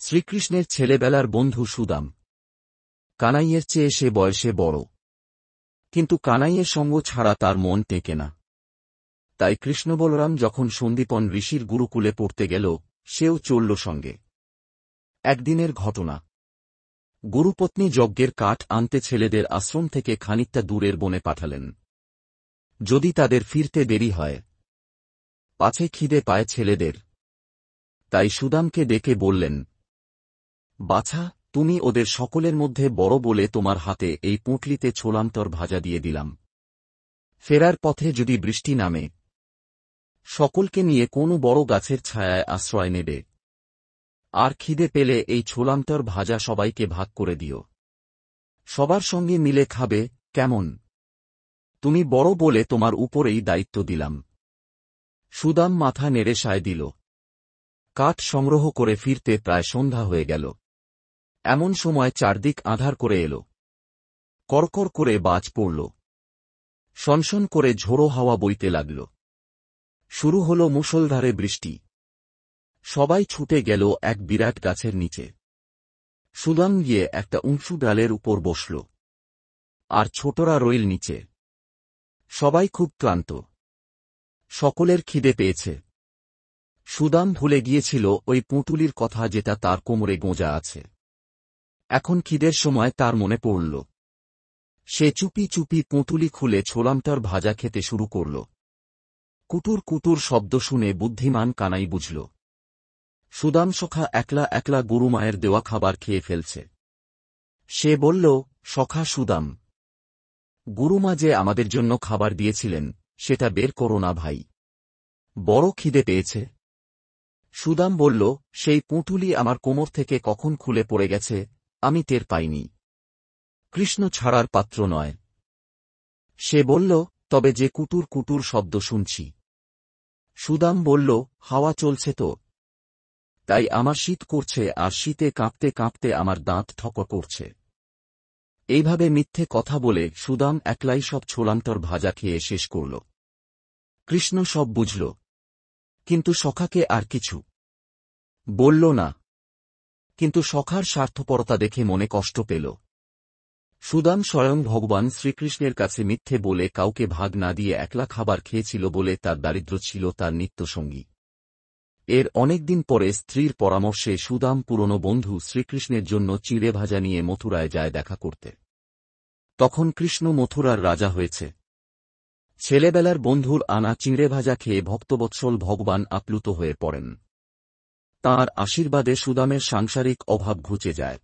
শ্রীকৃষ্ণের ছেলেবেলার বন্ধু সুদাম। কানাইয়ের চেয়ে সে বয়সে বড়, কিন্তু কানাইয়ের সঙ্গ ছাড়া তার মন টেকে না। তাই কৃষ্ণ বলরাম যখন সন্দীপন ঋষির গুরুকুলে পড়তে গেল, সেও চলল সঙ্গে। একদিনের ঘটনা। গুরুপত্নী যজ্ঞের কাঠ আনতে ছেলেদের আশ্রম থেকে খানিকটা দূরের বনে পাঠালেন। যদি তাদের ফিরতে দেরি হয়, পাছে খিদে পায় ছেলেদের। তাই সুদামকে ডেকে বললেন, বাছা, তুমি ওদের সকলের মধ্যে বড় বলে তোমার হাতে এই পুঁটলিতে ছোলামতর ভাজা দিয়ে দিলাম। ফেরার পথে যদি বৃষ্টি নামে, সকলকে নিয়ে কোনো বড় গাছের ছায়ায় আশ্রয় নেবে। আর খিদে পেলে এই ছোলামতর ভাজা সবাইকে ভাগ করে দিও। সবার সঙ্গে মিলে খাবে, কেমন? তুমি বড় বলে তোমার উপরেই দায়িত্ব দিলাম। সুদাম মাথা নেড়ে সায় দিল। কাঠ সংগ্রহ করে ফিরতে প্রায় সন্ধ্যা হয়ে গেল। এমন সময় চারদিক আঁধার করে এল। কড়কড় করে বাজ পড়ল। সনসন করে ঝোড়ো হাওয়া বইতে লাগল। শুরু হল মুষলধারে বৃষ্টি। সবাই ছুটে গেল এক বিরাট গাছের নিচে। সুদাম গিয়ে একটা উঁচু ডালের উপর বসল, আর ছোটরা রইল নিচে। সবাই খুব ক্লান্ত, সকলের খিদে পেয়েছে। সুদাম ভুলে গিয়েছিল ওই পুঁটুলির কথা, যেটা তার কোমরে গোঁজা আছে। এখন খিদের সময় তার মনে পড়ল। সে চুপি চুপি পুঁটুলি খুলে ছোলামটার ভাজা খেতে শুরু করল। কুটুর কুটুর শব্দ শুনে বুদ্ধিমান কানাই বুঝল, সুদাম সখা একলা একলা গুরুমায়ের দেওয়া খাবার খেয়ে ফেলছে। সে বলল, সখা সুদাম, গুরুমা যে আমাদের জন্য খাবার দিয়েছিলেন, সেটা বের করো না ভাই, বড় খিদে পেয়েছে। সুদাম বলল, সেই পুঁটুলি আমার কোমর থেকে কখন খুলে পড়ে গেছে, আমি টের পাইনি। কৃষ্ণ ছাড়ার পাত্র নয়। সে বলল, তবে যে কুটুর কুটুর শব্দ শুনছি। সুদাম বলল, হাওয়া চলছে তো, তাই আমার শীত করছে, আর শীতে কাঁপতে কাঁপতে আমার দাঁত ঠক করছে। এইভাবে মিথ্যে কথা বলে সুদাম একলাই সব ছোলামতর ভাজা খেয়ে শেষ করল। কৃষ্ণ সব বুঝল, কিন্তু সখাকে আর কিছু বলল না। কিন্তু সখার স্বার্থপরতা দেখে মনে কষ্ট পেল। সুদাম স্বয়ং ভগবান শ্রীকৃষ্ণের কাছে মিথ্যে বলে কাউকে ভাগ না দিয়ে একলা খাবার খেয়েছিল বলে তার দারিদ্র্য ছিল তার নিত্যসঙ্গী। এর অনেকদিন পরে স্ত্রীর পরামর্শে সুদাম পুরনো বন্ধু শ্রীকৃষ্ণের জন্য চিড়ে ভাজা নিয়ে মথুরায় যায় দেখা করতে। তখন কৃষ্ণ মথুরার রাজা হয়েছে। ছেলেবেলার বন্ধুর আনা চিড়ে ভাজা খেয়ে ভক্তবৎসল ভগবান আপ্লুত হয়ে পড়েন। তাঁর আশীর্বাদে সুদামের সাংসারিক অভাব ঘুচে যায়।